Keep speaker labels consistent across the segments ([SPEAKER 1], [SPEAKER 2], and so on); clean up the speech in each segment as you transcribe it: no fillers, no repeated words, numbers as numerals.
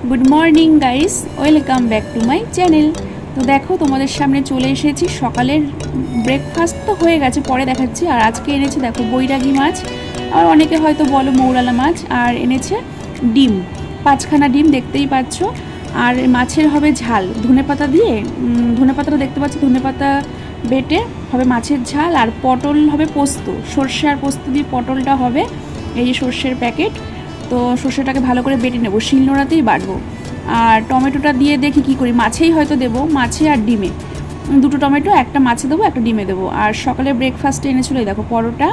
[SPEAKER 1] Good morning guys, welcome back to my channel. তো দেখো তোমাদের সামনে চলে এসেছি। সকালের ব্রেকফাস্ট তো হয়ে গেছে, পরে দেখাচ্ছি। আর আজকে এনেছে দেখো বৈরাগী মাছ, আর অনেকে হয়তো বলো মৌরালা মাছ, আর এনেছে ডিম, 5খানা ডিম দেখতেই পাচ্ছ। আর মাছের হবে ঝাল ধনেপাতা দিয়ে, ধনেপাতাটা দেখতে পাচ্ছ, ধনেপাতা বেটে হবে মাছের ঝাল। আর পটল হবে পোস্ত, সর্ষে আর পোস্ত দিয়ে পটলটা হবে। এই যে সর্ষের প্যাকেট, তো সর্ষেটাকে ভালো করে বেটে নেবো, শিলনোড়াতেই বাটবো। আর টমেটোটা দিয়ে দেখি কি করি, মাছেই হয়তো দেবো, মাছে আর ডিমে, দুটো টমেটো, একটা মাছে দেবো, একটা ডিমে দেবো। আর সকালে ব্রেকফাস্টে এনেছিল এই দেখো পরোটা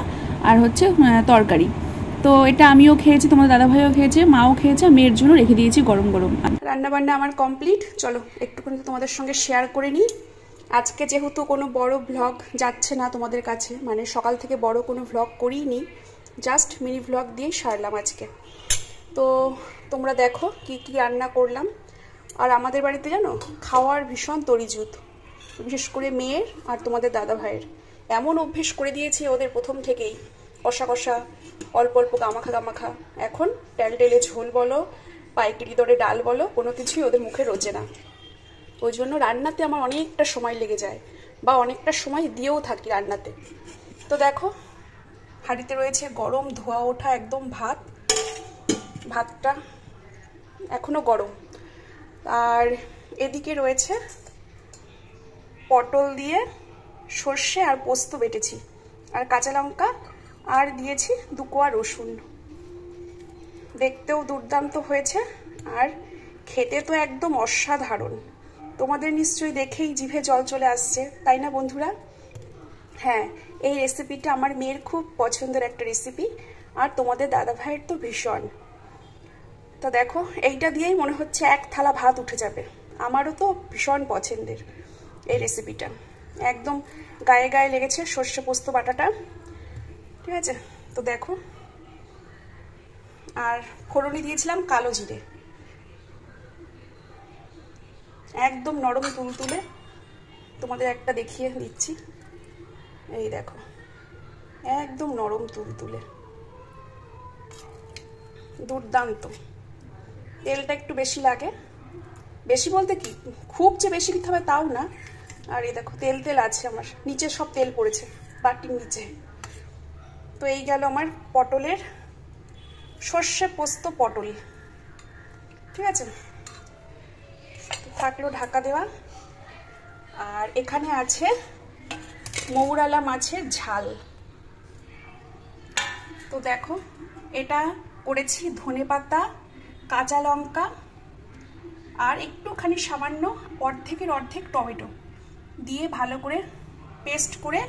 [SPEAKER 1] আর হচ্ছে তরকারি। তো এটা আমিও খেয়েছি, তোমাদের দাদাভাইও খেয়েছে, মাও খেয়েছে, মেয়ের জন্য রেখে দিয়েছি গরম গরম। রান্নাবান্না আমার কমপ্লিট। চলো একটুখানি তোমাদের সঙ্গে শেয়ার করে নিই। আজকে যেহেতু কোনো বড় ভ্লগ যাচ্ছে না তোমাদের কাছে, মানে সকাল থেকে বড় কোনো ভ্লগ করিনি, জাস্ট মিনি ভ্লগ দিয়েই সারলাম আজকে। তো তোমরা দেখো কি কি রান্না করলাম। আর আমাদের বাড়িতে জানো খাওয়ার ভীষণ তরিজুত, বিশেষ করে মেয়ের আর তোমাদের দাদা ভাইয়ের। এমন অভ্যেস করে দিয়েছে ওদের প্রথম থেকেই, কষা কষা, অল্প অল্প গামাখা গামাখা। এখন টেলটেলে ঝোল বলো, পাইকারি দরে ডাল বলো, কোনো কিছুই ওদের মুখে রোজে না। ওই জন্য রান্নাতে আমার অনেকটা সময় লেগে যায়, বা অনেকটা সময় দিয়েও থাকি রান্নাতে। তো দেখো হাঁড়িতে রয়েছে গরম ধোয়া ওঠা একদম ভাত, ভাতটা এখনো গরম। আর এদিকে রয়েছে পটল দিয়ে সর্ষে আর পোস্ত বেটেছি, আর কাঁচা লঙ্কা, আর দিয়েছি 2 কোয়া রসুন। দেখতেও দুর্দান্ত হয়েছে, আর খেতে তো একদম অসাধারণ। তোমাদের নিশ্চয়ই দেখেই জিভে জল চলে আসছে, তাই না বন্ধুরা? হ্যাঁ, এই রেসিপিটা আমার মেয়ের খুব পছন্দের একটা রেসিপি, আর তোমাদের দাদা ভাইয়ের তো ভীষণ। তো দেখো এইটা দিয়েই মনে হচ্ছে 1 থালা ভাত উঠে যাবে। আমারও তো ভীষণ পছন্দের এই রেসিপিটা, একদম গায়ে গায়ে লেগেছে সর্ষে পোস্ত বাটাটা, ঠিক আছে? তো দেখো, আর ফোড়নে দিয়েছিলাম কালো জিরে, একদম নরম তুলতুলে। তোমাদের একটা দেখিয়ে দিচ্ছি, এই দেখো একদম নরম তুলতুলে, দুর্দান্ত। তেলটা একটু বেশি লাগে, বেশি বলতে কি খুব যে বেশি দিতে হবে তাও না। আর এই দেখো তেল তেল আছে, আমার নিচে সব তেল পড়েছে বাটির নিচে। তো এই গেল আমার পটলের সর্ষে পোস্ত পটল, ঠিক আছে? থাকলো ঢাকা দেওয়া। আর এখানে আছে মৌরালা মাছের ঝাল। তো দেখো এটা করেছি ধনেপাতা, কাঁচা লঙ্কা, আর একটুখানি সামান্য অর্ধেকের অর্ধেক টমেটো দিয়ে ভালো করে পেস্ট করে,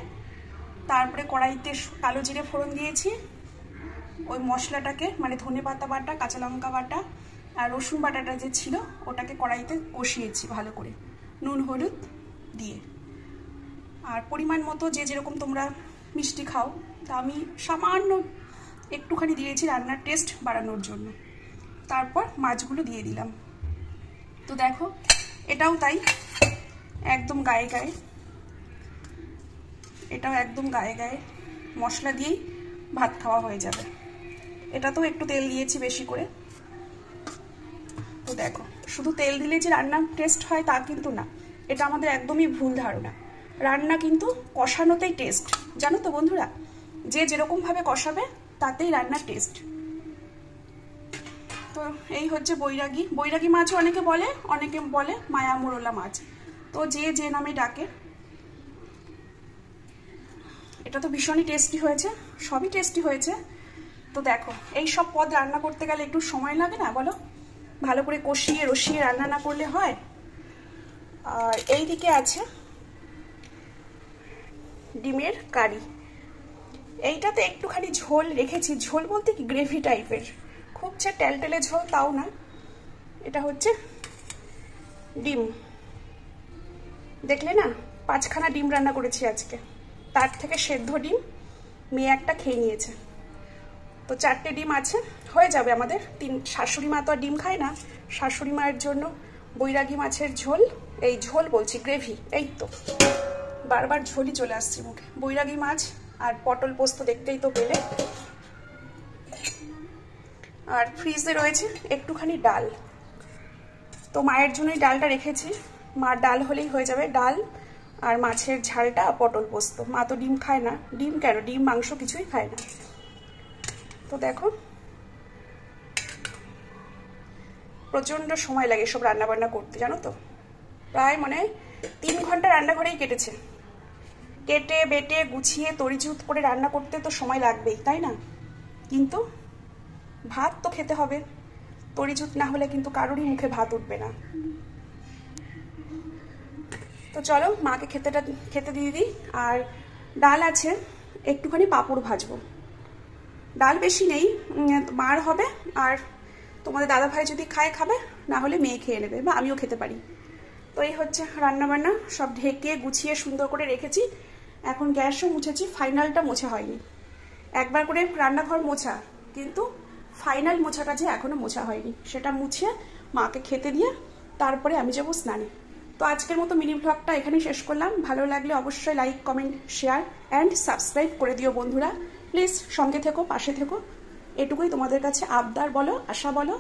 [SPEAKER 1] তারপরে কড়াইতে কালো জিরে ফোড়ন দিয়েছি। ওই মশলাটাকে মানে ধনেপাতা বাটা, কাঁচা লঙ্কা বাটা আর রসুন বাটাটা যে ছিল ওটাকে কড়াইতে কষিয়েছি ভালো করে, নুন হলুদ দিয়ে। আর পরিমাণ মতো যে যেরকম তোমরা মিষ্টি খাও, তা আমি সামান্য একটুখানি দিয়েছি রান্নার টেস্ট বাড়ানোর জন্য। তারপর মাছগুলো দিয়ে দিলাম। তো দেখো এটাও তাই, একদম গায়ে গায়ে, এটাও একদম গায়ে গায়ে মশলা দিয়েই ভাত খাওয়া হয়ে যাবে। এটাতেও একটু তেল দিয়েছি বেশি করে। তো দেখো শুধু তেল দিলে যে রান্নার টেস্ট হয় তা কিন্তু না, এটা আমাদের একদমই ভুল ধারণা। রান্না কিন্তু কষানোতেই টেস্ট, জানো তো বন্ধুরা? যে যেরকমভাবে কষাবে তাতেই রান্নার টেস্ট। তো এই হচ্ছে বৈরাগী, বৈরাগী মাছও অনেকে বলে, অনেকে বলে মায়া মোরলা মাছ, তো যে যে নামে ডাকে। এটা তো ভীষণই টেস্টি হয়েছে, সবই টেস্টি হয়েছে। তো দেখো এই সব পদ রান্না করতে গেলে একটু সময় লাগে না বলো? ভালো করে কষিয়ে রসিয়ে রান্না না করলে হয়? আর এই দিকে আছে ডিমের কারি। এইটাতে একটুখানি ঝোল রেখেছি, ঝোল বলতে কি গ্রেভি টাইপের, খুব যে টেলটেলে ঝোল তাও না। এটা হচ্ছে ডিম, দেখলে না 5খানা ডিম রান্না করেছি আজকে, তার থেকে সেদ্ধ ডিম মেয়ে একটা খেয়ে নিয়েছে। তো 4টে ডিম আছে, হয়ে যাবে আমাদের। শাশুড়ি মা তো আর ডিম খায় না, শাশুড়ি মায়ের জন্য বৈরাগী মাছের ঝোল, এই ঝোল বলছি গ্রেভি, এই তো বারবার ঝোলই চলে আসছে মুখে। বৈরাগী মাছ আর পটল পোস্ত দেখতেই তো পেলে। আর ফ্রিজে রয়েছে একটুখানি ডাল,
[SPEAKER 2] তো মায়ের জন্যই ডালটা রেখেছি, মার ডাল হলেই হয়ে যাবে, ডাল আর মাছের ঝালটা, পটল পোস্ত। মা তো ডিম খায় না, ডিম কেন, ডিম মাংস কিছুই খায় না। তো দেখো প্রচণ্ড সময় লাগে সব রান্নাবান্না করতে, জানো তো, প্রায় মানে 3 ঘন্টা রান্নাঘরেই কেটেছে। কেটে বেটে গুছিয়ে তরিজুত করে রান্না করতে তো সময় লাগবেই, তাই না? কিন্তু ভাত তো খেতে হবে, তরিজুত না হলে কিন্তু কারোরই মুখে ভাত উঠবে না। তো চলো মাকে খেতে দিয়ে দিই। আর ডাল আছে, একটুখানি পাঁপড় ভাজবো। ডাল বেশি নেই, মার হবে, আর তোমাদের দাদা ভাই যদি খায় খাবে, না হলে মেয়ে খেয়ে নেবে, বা আমিও খেতে পারি। তো এই হচ্ছে রান্নাবান্না, সব ঢেকে গুছিয়ে সুন্দর করে রেখেছি। এখন গ্যাসও মুছেছি, ফাইনালটা মোছা হয়নি। একবার করে রান্নাঘর মোছা, কিন্তু ফাইনাল মোছাটা যে এখনো মোছা হয়নি, সেটা মুছে মাকে খেতে দিয়ে তারপরে আমি যাবো স্নানে। তো আজকের মতো মিনি ব্লগটা এখানেই শেষ করলাম। ভালো লাগলে অবশ্যই like, comment, share and subscribe করে দিও বন্ধুরা। প্লিজ সঙ্গে থেকো, পাশে থেকো, এটুকুই তোমাদের কাছে আবদার বলো, আশা বলো।